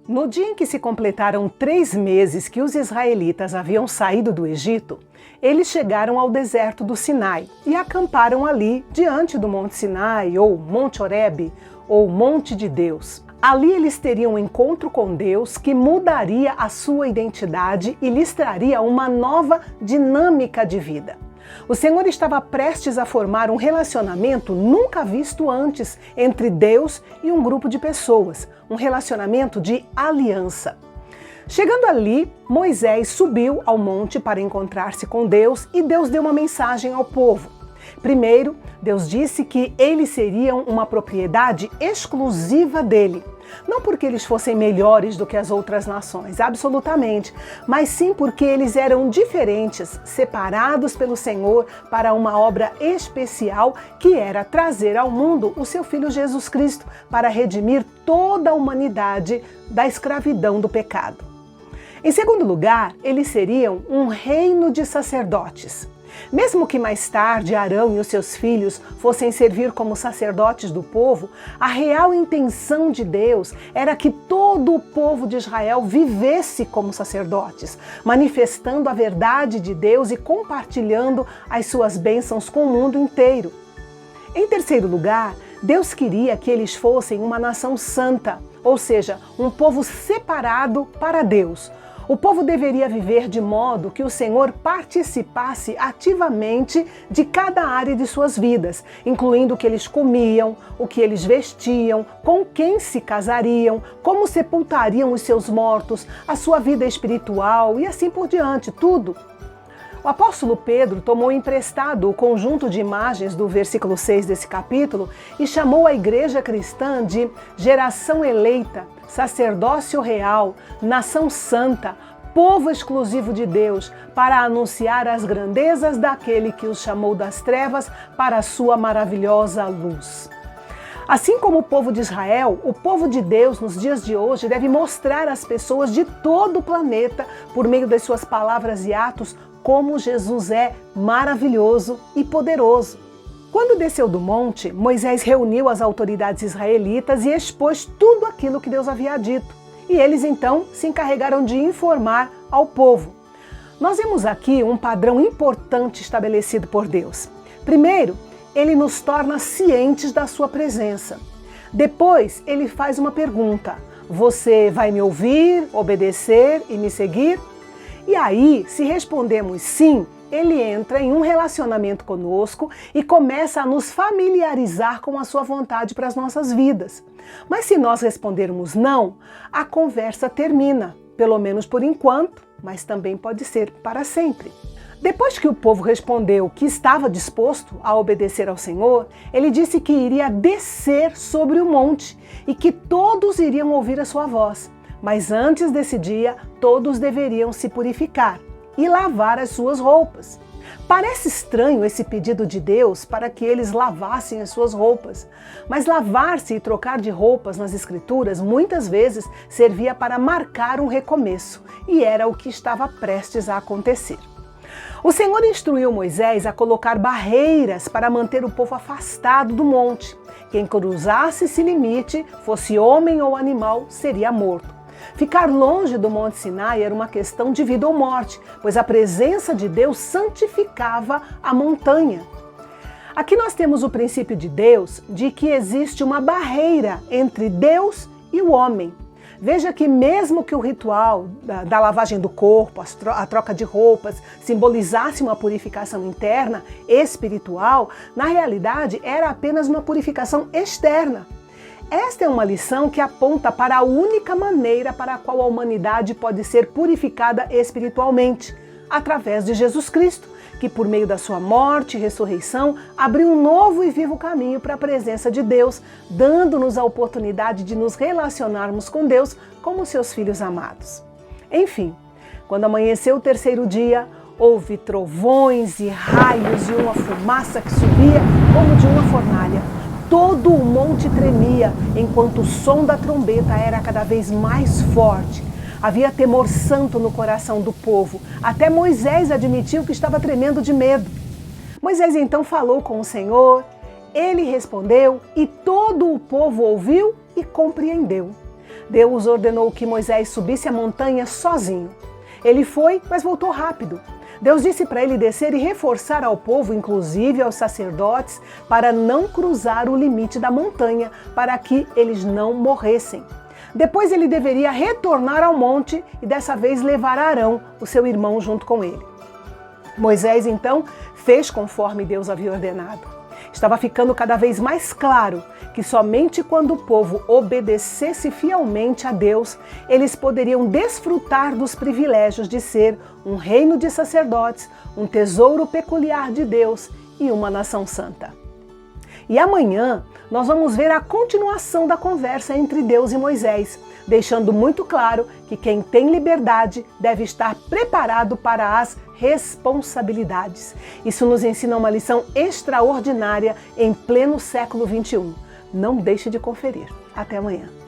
No dia em que se completaram 3 meses que os israelitas haviam saído do Egito, eles chegaram ao deserto do Sinai e acamparam ali diante do Monte Sinai, ou Monte Horebe, ou Monte de Deus. Ali eles teriam um encontro com Deus que mudaria a sua identidade e lhes traria uma nova dinâmica de vida. O Senhor estava prestes a formar um relacionamento nunca visto antes entre Deus e um grupo de pessoas, um relacionamento de aliança. Chegando ali, Moisés subiu ao monte para encontrar-se com Deus e Deus deu uma mensagem ao povo. Primeiro, Deus disse que eles seriam uma propriedade exclusiva dele. Não porque eles fossem melhores do que as outras nações, absolutamente, mas sim porque eles eram diferentes, separados pelo Senhor para uma obra especial que era trazer ao mundo o seu Filho Jesus Cristo para redimir toda a humanidade da escravidão do pecado. Em segundo lugar, eles seriam um reino de sacerdotes. Mesmo que mais tarde Arão e os seus filhos fossem servir como sacerdotes do povo, a real intenção de Deus era que todo o povo de Israel vivesse como sacerdotes, manifestando a verdade de Deus e compartilhando as suas bênçãos com o mundo inteiro. Em terceiro lugar, Deus queria que eles fossem uma nação santa, ou seja, um povo separado para Deus. O povo deveria viver de modo que o Senhor participasse ativamente de cada área de suas vidas, incluindo o que eles comiam, o que eles vestiam, com quem se casariam, como sepultariam os seus mortos, a sua vida espiritual e assim por diante, tudo. O apóstolo Pedro tomou emprestado o conjunto de imagens do versículo 6 desse capítulo e chamou a igreja cristã de geração eleita, sacerdócio real, nação santa, povo exclusivo de Deus, para anunciar as grandezas daquele que os chamou das trevas para a sua maravilhosa luz. Assim como o povo de Israel, o povo de Deus nos dias de hoje deve mostrar às pessoas de todo o planeta, por meio das suas palavras e atos, como Jesus é maravilhoso e poderoso. Quando desceu do monte, Moisés reuniu as autoridades israelitas e expôs tudo aquilo que Deus havia dito. E eles então se encarregaram de informar ao povo. Nós vemos aqui um padrão importante estabelecido por Deus. Primeiro, ele nos torna cientes da sua presença. Depois, ele faz uma pergunta: você vai me ouvir, obedecer e me seguir? E aí, se respondemos sim, ele entra em um relacionamento conosco e começa a nos familiarizar com a sua vontade para as nossas vidas. Mas se nós respondermos não, a conversa termina, pelo menos por enquanto, mas também pode ser para sempre. Depois que o povo respondeu que estava disposto a obedecer ao Senhor, ele disse que iria descer sobre o monte e que todos iriam ouvir a sua voz. Mas antes desse dia, todos deveriam se purificar e lavar as suas roupas. Parece estranho esse pedido de Deus para que eles lavassem as suas roupas, mas lavar-se e trocar de roupas nas Escrituras muitas vezes servia para marcar um recomeço, e era o que estava prestes a acontecer. O Senhor instruiu Moisés a colocar barreiras para manter o povo afastado do monte. Quem cruzasse esse limite, fosse homem ou animal, seria morto. Ficar longe do Monte Sinai era uma questão de vida ou morte, pois a presença de Deus santificava a montanha. Aqui nós temos o princípio de Deus de que existe uma barreira entre Deus e o homem. Veja que mesmo que o ritual da lavagem do corpo, a troca de roupas, simbolizasse uma purificação interna, espiritual, na realidade era apenas uma purificação externa. Esta é uma lição que aponta para a única maneira para a qual a humanidade pode ser purificada espiritualmente, através de Jesus Cristo, que por meio da sua morte e ressurreição abriu um novo e vivo caminho para a presença de Deus, dando-nos a oportunidade de nos relacionarmos com Deus como seus filhos amados. Enfim, quando amanheceu o terceiro dia, houve trovões e raios e uma fumaça que subia como de uma fornalha. Todo o monte tremia, enquanto o som da trombeta era cada vez mais forte. Havia temor santo no coração do povo. Até Moisés admitiu que estava tremendo de medo. Moisés então falou com o Senhor, ele respondeu e todo o povo ouviu e compreendeu. Deus ordenou que Moisés subisse a montanha sozinho. Ele foi, mas voltou rápido. Deus disse para ele descer e reforçar ao povo, inclusive aos sacerdotes, para não cruzar o limite da montanha, para que eles não morressem. Depois ele deveria retornar ao monte e dessa vez levar Arão, o seu irmão, junto com ele. Moisés, então, fez conforme Deus havia ordenado. Estava ficando cada vez mais claro que somente quando o povo obedecesse fielmente a Deus, eles poderiam desfrutar dos privilégios de ser um reino de sacerdotes, um tesouro peculiar de Deus e uma nação santa. E amanhã nós vamos ver a continuação da conversa entre Deus e Moisés, deixando muito claro que quem tem liberdade deve estar preparado para as responsabilidades. Isso nos ensina uma lição extraordinária em pleno século XXI. Não deixe de conferir. Até amanhã.